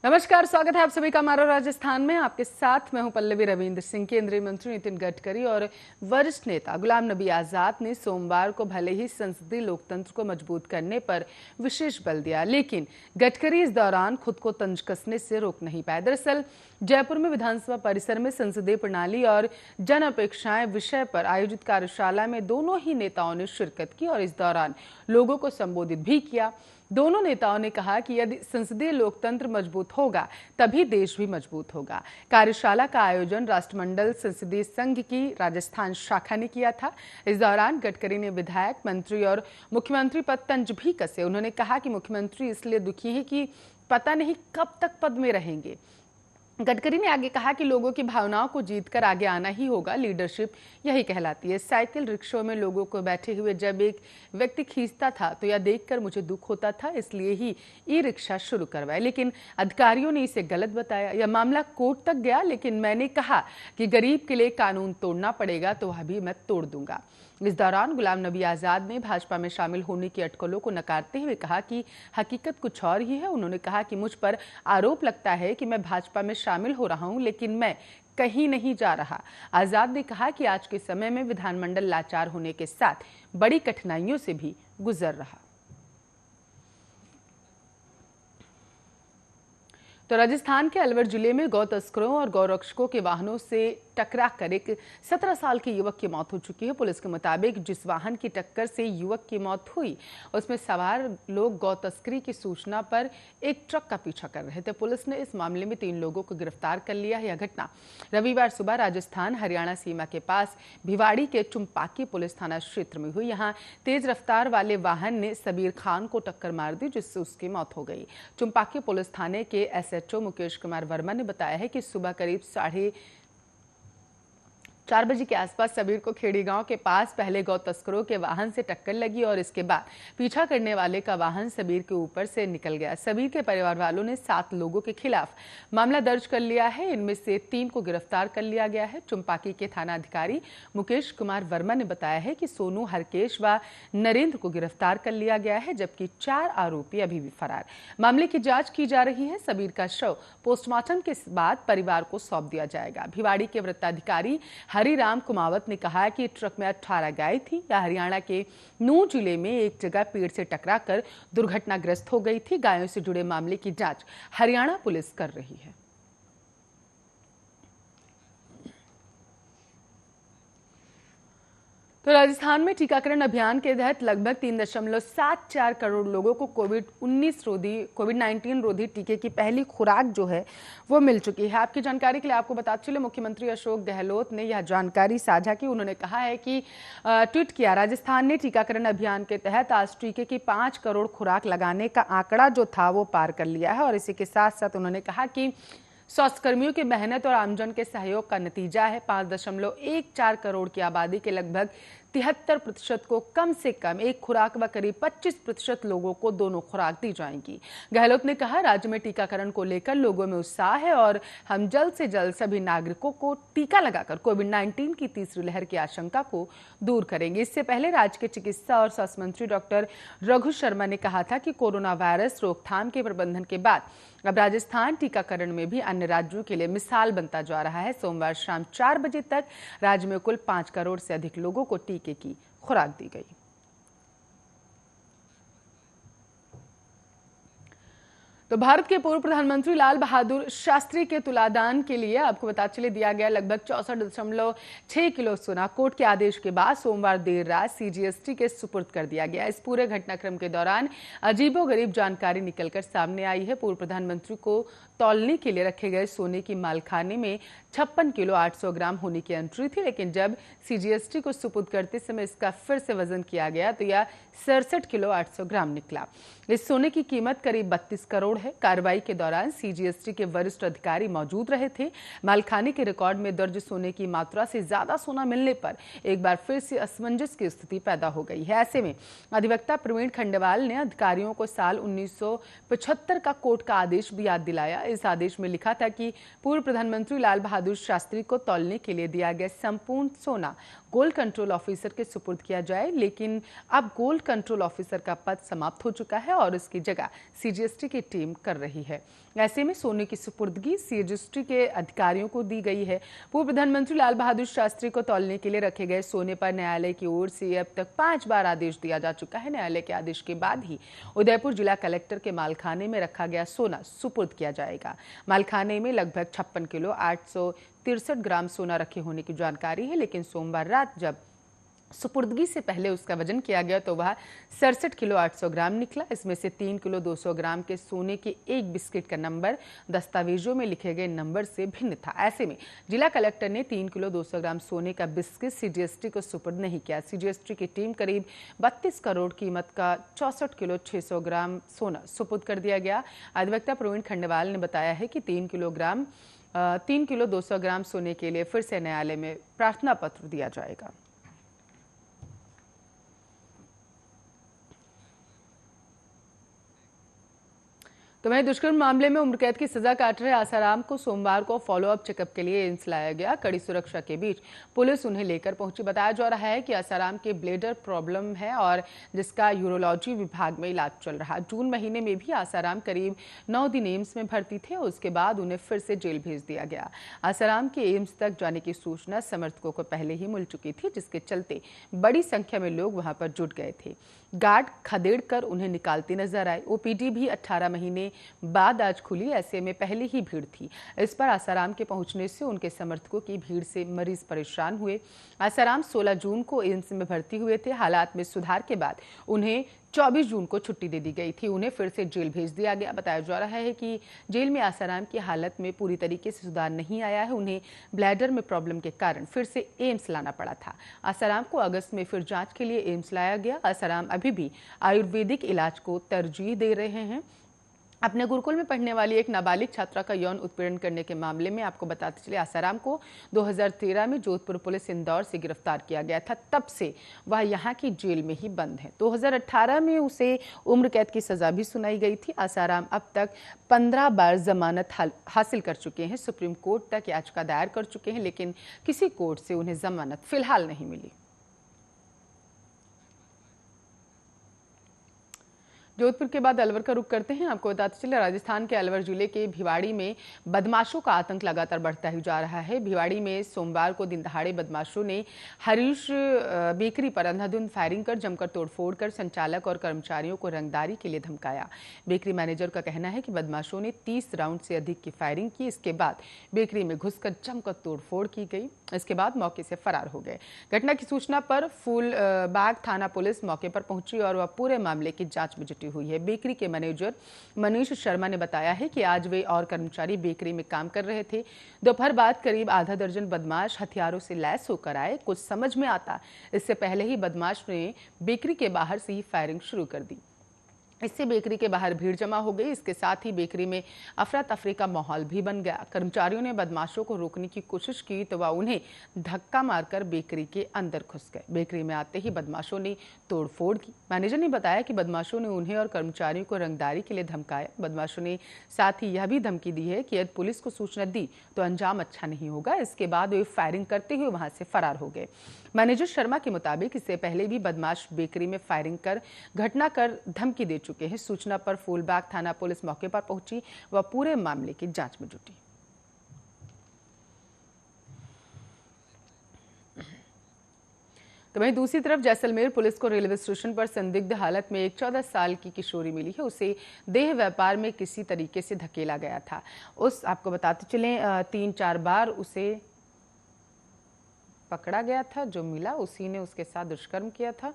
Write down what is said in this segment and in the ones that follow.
नमस्कार, स्वागत है आप सभी का हमारा राजस्थान में। आपके साथ मैं हूं पल्लवी रविंद्र सिंह। केंद्रीय मंत्री नितिन गडकरी और वरिष्ठ नेता गुलाम नबी आजाद ने सोमवार को भले ही संसदीय लोकतंत्र को मजबूत करने पर विशेष बल दिया, लेकिन गडकरी इस दौरान खुद को तंज कसने से रोक नहीं पाए। दरअसल जयपुर में विधानसभा परिसर में संसदीय प्रणाली और जन अपेक्षाएं विषय पर आयोजित कार्यशाला में दोनों ही नेताओं ने शिरकत की और इस दौरान लोगों को संबोधित भी किया। दोनों नेताओं ने कहा कि यदि संसदीय लोकतंत्र मजबूत होगा तभी देश भी मजबूत होगा। कार्यशाला का आयोजन राष्ट्रमंडल संसदीय संघ की राजस्थान शाखा ने किया था। इस दौरान गडकरी ने विधायक, मंत्री और मुख्यमंत्री पद तंज भी कसे। उन्होंने कहा कि मुख्यमंत्री इसलिए दुखी हैं कि पता नहीं कब तक पद में रहेंगे। गडकरी ने आगे कहा कि लोगों की भावनाओं को जीतकर आगे आना ही होगा। लीडरशिप यही कहलाती है। साइकिल रिक्शों में लोगों को बैठे हुए जब एक व्यक्ति खींचता था तो यह देखकर मुझे दुख होता था, इसलिए ही ई रिक्शा शुरू करवाए, लेकिन अधिकारियों ने इसे गलत बताया। यह मामला कोर्ट तक गया, लेकिन मैंने कहा कि गरीब के लिए कानून तोड़ना पड़ेगा तो वह भी मैं तोड़ दूंगा। इस दौरान गुलाम नबी आजाद ने भाजपा में शामिल होने की अटकलों को नकारते हुए कहा कि हकीकत कुछ और ही है। उन्होंने कहा कि मुझ पर आरोप लगता है कि मैं भाजपा में शामिल हो रहा हूं, लेकिन मैं कहीं नहीं जा रहा। आजाद ने कहा कि आज के समय में विधानमंडल लाचार होने के साथ बड़ी कठिनाइयों से भी गुजर रहा। तो राजस्थान के अलवर जिले में गौ तस्करों और गौरक्षकों के वाहनों से टकराकर एक 17 साल के युवक की मौत हो चुकी है। पुलिस के मुताबिक जिस वाहन की टक्कर से युवक की मौत हुई उसमें सवार लोग गौ तस्करी की सूचना पर एक ट्रक का पीछा कर रहे थे। पुलिस ने इस मामले में 3 लोगों को गिरफ्तार कर लिया है। यह घटना रविवार सुबह राजस्थान हरियाणा सीमा के पास भिवाड़ी के चुम्पाकी पुलिस थाना क्षेत्र में हुई। यहाँ तेज रफ्तार वाले वाहन ने सबीर खान को टक्कर मार दी, जिससे उसकी मौत हो गई। चुम्पाकी पुलिस थाने के SHO मुकेश कुमार वर्मा ने बताया है कि सुबह करीब 4:30 बजे के आसपास सबीर को खेड़ी गांव के पास पहले गौ तस्करों के वाहन से टक्कर लगी और इसके बाद पीछा करने वाले का वाहन सबीर के ऊपर से निकल गया। सबीर के परिवार वालों ने 7 लोगों के खिलाफ मामला दर्ज कर लिया है। इनमें से 3 को गिरफ्तार कर लिया गया है। चुम्पाकी के थाना अधिकारी मुकेश कुमार वर्मा ने बताया है कि सोनू, हरकेश व नरेंद्र को गिरफ्तार कर लिया गया है, जबकि 4 आरोपी अभी भी फरार। मामले की जांच की जा रही है। सबीर का शव पोस्टमार्टम के बाद परिवार को सौंप दिया जाएगा। भिवाड़ी के वृत्ताधिकारी हरिराम कुमावत ने कहा कि ट्रक में 18 गाय थी। यह हरियाणा के नूंह जिले में एक जगह पेड़ से टकराकर दुर्घटनाग्रस्त हो गई थी। गायों से जुड़े मामले की जांच हरियाणा पुलिस कर रही है। तो राजस्थान में टीकाकरण अभियान के तहत लगभग 3.74 करोड़ लोगों को कोविड-19 रोधी टीके की पहली खुराक जो है वो मिल चुकी है। आपकी जानकारी के लिए आपको बता चले, मुख्यमंत्री अशोक गहलोत ने यह जानकारी साझा की। उन्होंने कहा है कि ट्वीट किया, राजस्थान ने टीकाकरण अभियान के तहत आज टीके की 5 करोड़ खुराक लगाने का आंकड़ा जो था वो पार कर लिया है। और इसी के साथ साथ उन्होंने कहा कि स्वास्थ्यकर्मियों की मेहनत और आमजन के सहयोग का नतीजा है। 5.14 करोड़ की आबादी के लगभग 73% को कम से कम एक खुराक व करीब 25% लोगों को दोनों खुराक दी जाएंगी। गहलोत ने कहा, राज्य में टीकाकरण को लेकर लोगों में उत्साह है और हम जल्द से जल्द सभी नागरिकों को टीका लगाकर कोविड-19 की तीसरी लहर की आशंका को दूर करेंगे। इससे पहले राज्य के चिकित्सा और स्वास्थ्य मंत्री डॉक्टर रघु शर्मा ने कहा था कि कोरोना वायरस रोकथाम के प्रबंधन के बाद अब राजस्थान टीकाकरण में भी अन्य राज्यों के लिए मिसाल बनता जा रहा है। सोमवार शाम 4 बजे तक राज्य में कुल 5 करोड़ से अधिक लोगों को टीके की खुराक दी गई। तो भारत के पूर्व प्रधानमंत्री लाल बहादुर शास्त्री के तुलादान के लिए आपको बता चले दिया गया लगभग 64.6 किलो सोना कोर्ट के आदेश के बाद सोमवार देर रात CGST के सुपुर्द कर दिया गया। इस पूरे घटनाक्रम के दौरान अजीबोगरीब जानकारी निकलकर सामने आई है। पूर्व प्रधानमंत्री को तौलने के लिए रखे गए सोने की मालखाने में 56 किलो 800 ग्राम होने की एंट्री थी, लेकिन जब CGST को सुपुर्द करते समय इसका फिर से वजन किया गया तो यह 67 किलो 800 ग्राम निकला। इस सोने की कीमत करीब 32 करोड़ है। कार्रवाई के दौरान CGST के वरिष्ठ अधिकारी मौजूद रहे थे। मालखाने के रिकॉर्ड में दर्ज सोने की मात्रा से ज्यादा सोना मिलने पर एक बार फिर से असमंजस की स्थिति पैदा हो गई है। ऐसे में अधिवक्ता प्रवीण खंडेवाल ने अधिकारियों को साल 1975 का कोर्ट का आदेश भी याद दिलाया। इस आदेश में लिखा था कि पूर्व प्रधानमंत्री लाल बहादुर शास्त्री को तौलने के लिए दिया गया संपूर्ण सोना गोल्ड कंट्रोल ऑफिसर के सुपुर्द किया जाए, लेकिन अब गोल्ड कंट्रोल ऑफिसर का पद समाप्त हो चुका है और उसकी जगह CGST की टीम टीम कर रही है। ऐसे में सोने की सुपुर्दगी सीजीएसटी के अधिकारियों को दी गई है। पूर्व प्रधानमंत्री लाल बहादुर शास्त्री को तौलने के लिए रखे गए सोने पर न्यायालय की ओर से अब तक 5 बार आदेश दिया जा चुका है। न्यायालय के आदेश के बाद ही उदयपुर जिला कलेक्टर के मालखाने में रखा गया सोना सुपुर्द किया जाएगा। मालखाने में लगभग 56 किलो 863 ग्राम सोना रखे होने की जानकारी है, लेकिन सोमवार रात जब सुपुर्दगी से पहले उसका वजन किया गया तो वह 67 किलो 800 ग्राम निकला। इसमें से 3 किलो 200 ग्राम के सोने के एक बिस्किट का नंबर दस्तावेजों में लिखे गए नंबर से भिन्न था। ऐसे में जिला कलेक्टर ने 3 किलो 200 ग्राम सोने का बिस्किट सीजीएसटी को सुपुर्द नहीं किया। सीजीएसटी की टीम करीब 32 करोड़ कीमत का 64 किलो 600 ग्राम सोना सुपुर्द कर दिया गया। अधिवक्ता प्रवीण खंडेवाल ने बताया है कि 3 किलो 200 ग्राम सोने के लिए फिर से न्यायालय में प्रार्थना पत्र दिया जाएगा। तो वहीं दुष्कर्म मामले में उम्र कैद की सजा काट रहे आसाराम को सोमवार को फॉलोअप चेकअप के लिए एम्स लाया गया। कड़ी सुरक्षा के बीच पुलिस उन्हें लेकर पहुंची। बताया जा रहा है कि आसाराम के ब्लेडर प्रॉब्लम है और जिसका यूरोलॉजी विभाग में इलाज चल रहा। जून महीने में भी आसाराम करीब 9 दिन एम्स में भर्ती थे। उसके बाद उन्हें फिर से जेल भेज दिया गया। आसाराम के एम्स तक जाने की सूचना समर्थकों को पहले ही मिल चुकी थी, जिसके चलते बड़ी संख्या में लोग वहां पर जुट गए थे। गार्ड खदेड़ कर उन्हें निकालते नजर आए। ओपीडी भी 18 महीने बाद आज खुली। ऐसे में पहले ही भीड़ थी। इस पर आसाराम के पहुंचने से उनके समर्थकों की भीड़ से मरीज परेशान हुए। आसाराम 16 जून को एम्स में भर्ती हुए थे। हालात में सुधार के बाद उन्हें 24 जून को छुट्टी दे दी गई थी। उन्हें फिर से जेल भेज दिया गया। बताया जा रहा है कि जेल में आसाराम की हालत में पूरी तरीके से सुधार नहीं आया है। उन्हें ब्लैडर में प्रॉब्लम के कारण फिर से एम्स लाना पड़ा था। आसाराम को अगस्त में फिर जांच के लिए एम्स लाया गया। आसाराम अभी भी आयुर्वेदिक इलाज को तरजीह दे रहे हैं। अपने गुरुकुल में पढ़ने वाली एक नाबालिग छात्रा का यौन उत्पीड़न करने के मामले में आपको बताते चले आसाराम को 2013 में जोधपुर पुलिस इंदौर से गिरफ्तार किया गया था। तब से वह यहाँ की जेल में ही बंद है। 2018 में उसे उम्र कैद की सजा भी सुनाई गई थी। आसाराम अब तक 15 बार जमानत हासिल कर चुके हैं। सुप्रीम कोर्ट तक याचिका दायर कर चुके हैं, लेकिन किसी कोर्ट से उन्हें जमानत फिलहाल नहीं मिली। जोधपुर के बाद अलवर का रुख करते हैं। आपको बताते चले राजस्थान के अलवर जिले के भिवाड़ी में बदमाशों का आतंक लगातार बढ़ता ही जा रहा है। भिवाड़ी में सोमवार को दिन दहाड़े बदमाशों ने हरीश बेकरी पर अंधाधुंध फायरिंग कर जमकर तोड़फोड़ कर संचालक और कर्मचारियों को रंगदारी के लिए धमकाया। बेकरी मैनेजर का कहना है कि बदमाशों ने 30 राउंड से अधिक की फायरिंग की। इसके बाद बेकरी में घुसकर जमकर तोड़फोड़ की गई। इसके बाद मौके से फरार हो गए। घटना की सूचना पर फूलबाग थाना पुलिस मौके पर पहुंची और वह पूरे मामले की जांच में जुटी हुई है। बेकरी के मैनेजर मनीष शर्मा ने बताया है कि आज वे और कर्मचारी बेकरी में काम कर रहे थे। दोपहर बाद करीब आधा दर्जन बदमाश हथियारों से लैस होकर आए। कुछ समझ में आता इससे पहले ही बदमाश ने बेकरी के बाहर से ही फायरिंग शुरू कर दी। इससे बेकरी के बाहर भीड़ जमा हो गई। इसके साथ ही बेकरी में अफरा तफरी का माहौल भी बन गया। कर्मचारियों ने बदमाशों को रोकने की कोशिश की तो वह उन्हें धक्का मारकर बेकरी के अंदर घुस गए। बेकरी में आते ही बदमाशों ने तोड़फोड़ की। मैनेजर ने बताया कि बदमाशों ने उन्हें और कर्मचारियों को रंगदारी के लिए धमकाया। बदमाशों ने साथ ही यह भी धमकी दी है कि यदि पुलिस को सूचना दी तो अंजाम अच्छा नहीं होगा। इसके बाद वे फायरिंग करते हुए वहां से फरार हो गए। मैनेजर शर्मा के मुताबिक इससे पहले भी बदमाश बेकरी में फायरिंग कर घटना कर धमकी दे चुके हैं। सूचना पर फूलबाग थाना पुलिस मौके पर पहुंची व पूरे मामले की जांच में जुटी। तो वहीं दूसरी तरफ जैसलमेर पुलिस को रेलवे स्टेशन पर संदिग्ध हालत में एक 14 साल की किशोरी मिली है। उसे देह व्यापार में किसी तरीके से धकेला गया था। आपको बताते चलें 3-4 बार उसे पकड़ा गया था। जो मिला उसी ने उसके साथ दुष्कर्म किया था।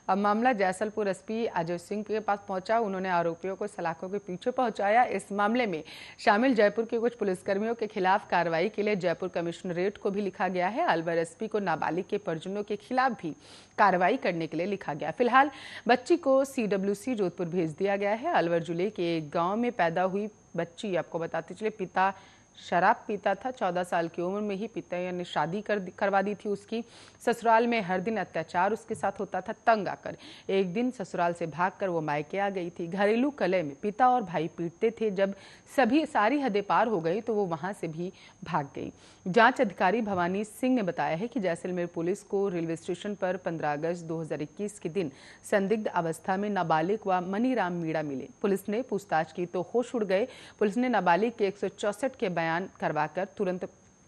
अब मामला जैसलपुर एसपी अजय सिंह के पास पहुंचा। उन्होंने आरोपियों को सलाखों के पीछे पहुंचाया। इस मामले में शामिल जयपुर के कुछ पुलिसकर्मियों के खिलाफ कार्रवाई के लिए जयपुर कमिश्नरेट को भी लिखा गया है। अलवर एसपी को नाबालिग के परिजनों के खिलाफ भी कार्रवाई करने के लिए लिखा गया। फिलहाल बच्ची को CWC जोधपुर भेज दिया गया है। अलवर जिले के एक गाँव में पैदा हुई बच्ची, आपको बताते चले पिता शराब पीता था। 14 साल की उम्र में ही पिता ने शादी करवा दी थी उसकी। ससुराल में हर दिन अत्याचार उसके साथ होता था। तंग आकर एक दिन ससुराल से भागकर वो मायके आ गई थी। घरेलू कलह में पिता और भाई पीटते थे। जब सारी हदें पार हो गई तो वो वहां से भी भाग गई। जांच अधिकारी भवानी सिंह ने बताया है कि जैसलमेर पुलिस को रेलवे स्टेशन पर 15 अगस्त 2021 के दिन संदिग्ध अवस्था में नाबालिग व मनीराम मीणा मिले। पुलिस ने पूछताछ की तो होश उड़ गए। पुलिस ने नाबालिग के 164 के बयान करवाकर तुरंत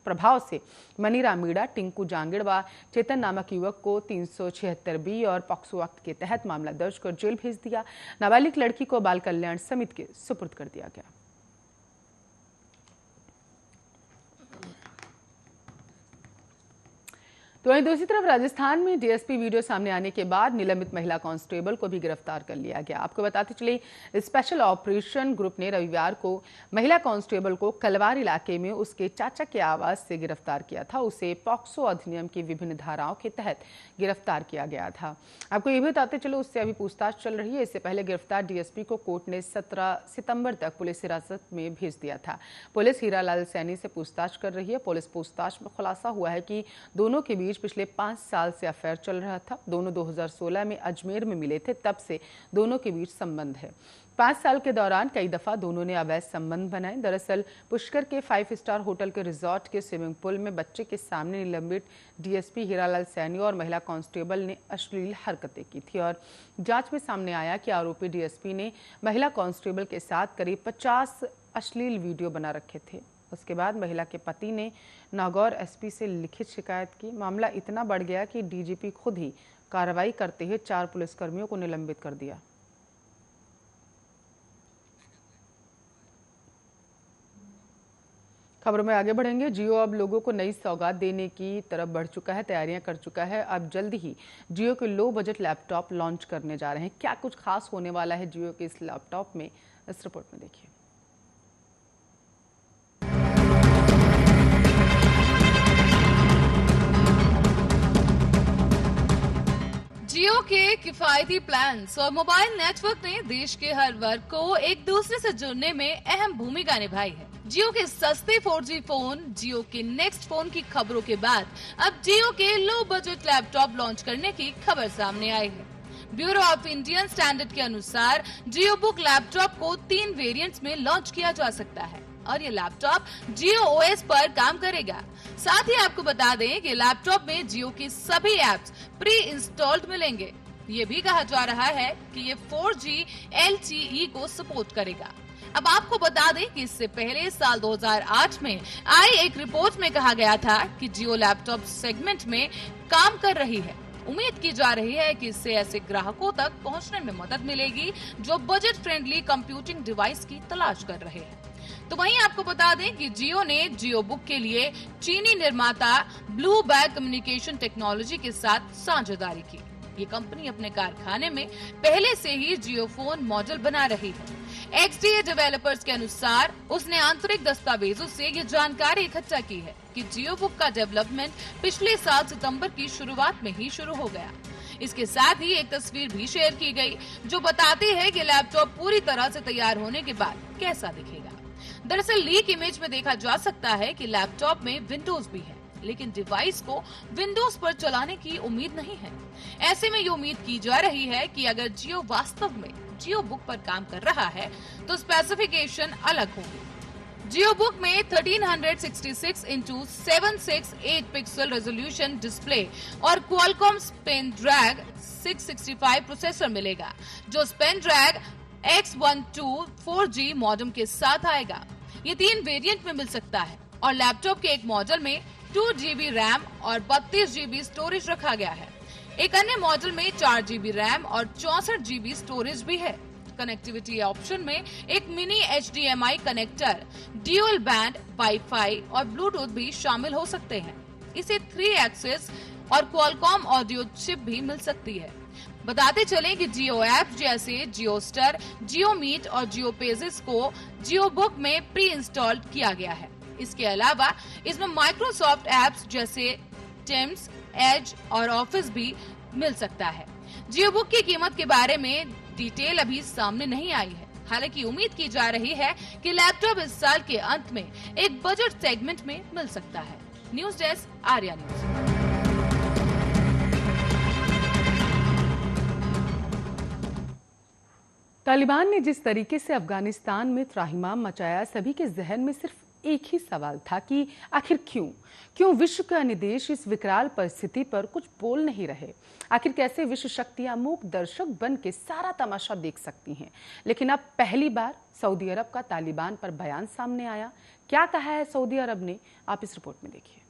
प्रभाव से मनीराम मीणा, टिंकू जांगिड़ व चेतन नामक युवक को 376 और पॉक्सो एक्ट के तहत मामला दर्ज कर जेल भेज दिया। नाबालिग लड़की को बाल कल्याण समिति के सुपुर्द कर दिया गया। तो वहीं दूसरी तरफ राजस्थान में डीएसपी वीडियो सामने आने के बाद निलंबित महिला कांस्टेबल को भी गिरफ्तार कर लिया गया। आपको बताते चले, स्पेशल ऑपरेशन ग्रुप ने रविवार को महिला कांस्टेबल को कलवार इलाके में उसके चाचा के आवास से गिरफ्तार किया था। उसे पॉक्सो अधिनियम की विभिन्न धाराओं के तहत गिरफ्तार किया गया था। आपको ये भी बताते चलो, उससे अभी पूछताछ चल रही है। इससे पहले गिरफ्तार डीएसपी को कोर्ट ने 17 सितंबर तक पुलिस हिरासत में भेज दिया था। पुलिस हीरालाल सैनी से पूछताछ कर रही है। पुलिस पूछताछ में खुलासा हुआ है कि दोनों के बीच पिछले 5 साल से अफेयर चल रहा था। दोनों 2016 में अजमेर में मिले थे, तब से दोनों के बीच संबंध है। 5 साल के दौरान कई दफा दोनों ने अवैध संबंध बनाए। दरअसल पुष्कर के 5 स्टार होटल के रिजॉर्ट के स्विमिंग पूल में बच्चे के सामने निलंबित डीएसपी हीरालाल सैनी और महिला कांस्टेबल ने अश्लील हरकतें की थी और जांच में सामने आया कि आरोपी डीएसपी ने महिला कांस्टेबल के साथ करीब 50 अश्लील वीडियो बना रखे थे। उसके बाद महिला के पति ने नागौर एसपी से लिखित शिकायत की। मामला इतना बढ़ गया कि डीजीपी खुद ही कार्रवाई करते हुए 4 पुलिसकर्मियों को निलंबित कर दिया। खबरों में आगे बढ़ेंगे। जियो अब लोगों को नई सौगात देने की तरफ बढ़ चुका है, तैयारियां कर चुका है। अब जल्द ही जियो के लो बजट लैपटॉप लॉन्च करने जा रहे हैं। क्या कुछ खास होने वाला है जियो के इस लैपटॉप में, इस रिपोर्ट में देखिए। जियो के किफायती प्लान्स और मोबाइल नेटवर्क ने देश के हर वर्ग को एक दूसरे से जुड़ने में अहम भूमिका निभाई है। जियो के सस्ते 4G फोन, जियो के नेक्स्ट फोन की खबरों के बाद अब जियो के लो बजट लैपटॉप लॉन्च करने की खबर सामने आई है। ब्यूरो ऑफ इंडियन स्टैंडर्ड के अनुसार जियो बुक लैपटॉप को 3 वेरिएंट्स में लॉन्च किया जा सकता है और ये लैपटॉप जियो OS पर काम करेगा। साथ ही आपको बता दें कि लैपटॉप में जियो की सभी एप्स प्री इंस्टॉल्ड मिलेंगे। ये भी कहा जा रहा है कि ये 4G LTE को सपोर्ट करेगा। अब आपको बता दें कि इससे पहले साल 2008 में आई एक रिपोर्ट में कहा गया था कि जियो लैपटॉप सेगमेंट में काम कर रही है। उम्मीद की जा रही है कि इससे ऐसे ग्राहकों तक पहुंचने में मदद मिलेगी जो बजट फ्रेंडली कंप्यूटिंग डिवाइस की तलाश कर रहे हैं। तो वहीं आपको बता दें कि जियो ने जियो बुक के लिए चीनी निर्माता ब्लू बैग कम्युनिकेशन टेक्नोलॉजी के साथ साझेदारी की। ये कंपनी अपने कारखाने में पहले से ही जियो फोन मॉडल बना रही है। XDA डेवलपर्स के अनुसार उसने आंतरिक दस्तावेजों से ये जानकारी इकट्ठा की है कि जियो बुक का डेवलपमेंट पिछले साल सितंबर की शुरुआत में ही शुरू हो गया। इसके साथ ही एक तस्वीर भी शेयर की गई जो बताती है कि लैपटॉप पूरी तरह से तैयार होने के बाद कैसा दिखेगा। दरअसल लीक इमेज में देखा जा सकता है कि लैपटॉप में विंडोज भी है, लेकिन डिवाइस को विंडोज पर चलाने की उम्मीद नहीं है। ऐसे में ये उम्मीद की जा रही है कि अगर जियो वास्तव में जियो बुक पर काम कर रहा है तो स्पेसिफिकेशन अलग होंगे। जियो बुक में 1366x768 पिक्सल रेजोल्यूशन डिस्प्ले और क्वालकॉम स्नैपड्रैगन 665 प्रोसेसर मिलेगा, जो स्नैपड्रैगन X12 4G मॉडेम के साथ आएगा। ये 3 वेरिएंट में मिल सकता है और लैपटॉप के एक मॉडल में 2GB रैम और 32GB स्टोरेज रखा गया है। एक अन्य मॉडल में 4GB रैम और 64GB स्टोरेज भी है। कनेक्टिविटी ऑप्शन में एक mini HDMI connector, dual band wifi और ब्लूटूथ भी शामिल हो सकते हैं। इसे 3 एक्सेस और क्वालकॉम ऑडियो चिप भी मिल सकती है। बताते चलें कि जियो ऐप जैसे जियो स्टार, जियो मीट और जियो पेजेस को जियो बुक में प्री इंस्टॉल्ड किया गया है। इसके अलावा इसमें माइक्रोसॉफ्ट ऐप्स जैसे टीम्स, एज और ऑफिस भी मिल सकता है। जियो बुक की कीमत के बारे में डिटेल अभी सामने नहीं आई है, हालांकि उम्मीद की जा रही है कि लैपटॉप इस साल के अंत में एक बजट सेगमेंट में मिल सकता है। News desk, Arya news. Taliban ने जिस तरीके से अफगानिस्तान में त्राहिमाम मचाया, सभी के जहन में सिर्फ एक ही सवाल था कि आखिर क्यों विश्व के अन्य देश इस विकराल परिस्थिति पर कुछ बोल नहीं रहे। आखिर कैसे विश्व शक्तियां मूक दर्शक बन के सारा तमाशा देख सकती हैं। लेकिन अब पहली बार सऊदी अरब का तालिबान पर बयान सामने आया। क्या कहा है सऊदी अरब ने, आप इस रिपोर्ट में देखिए।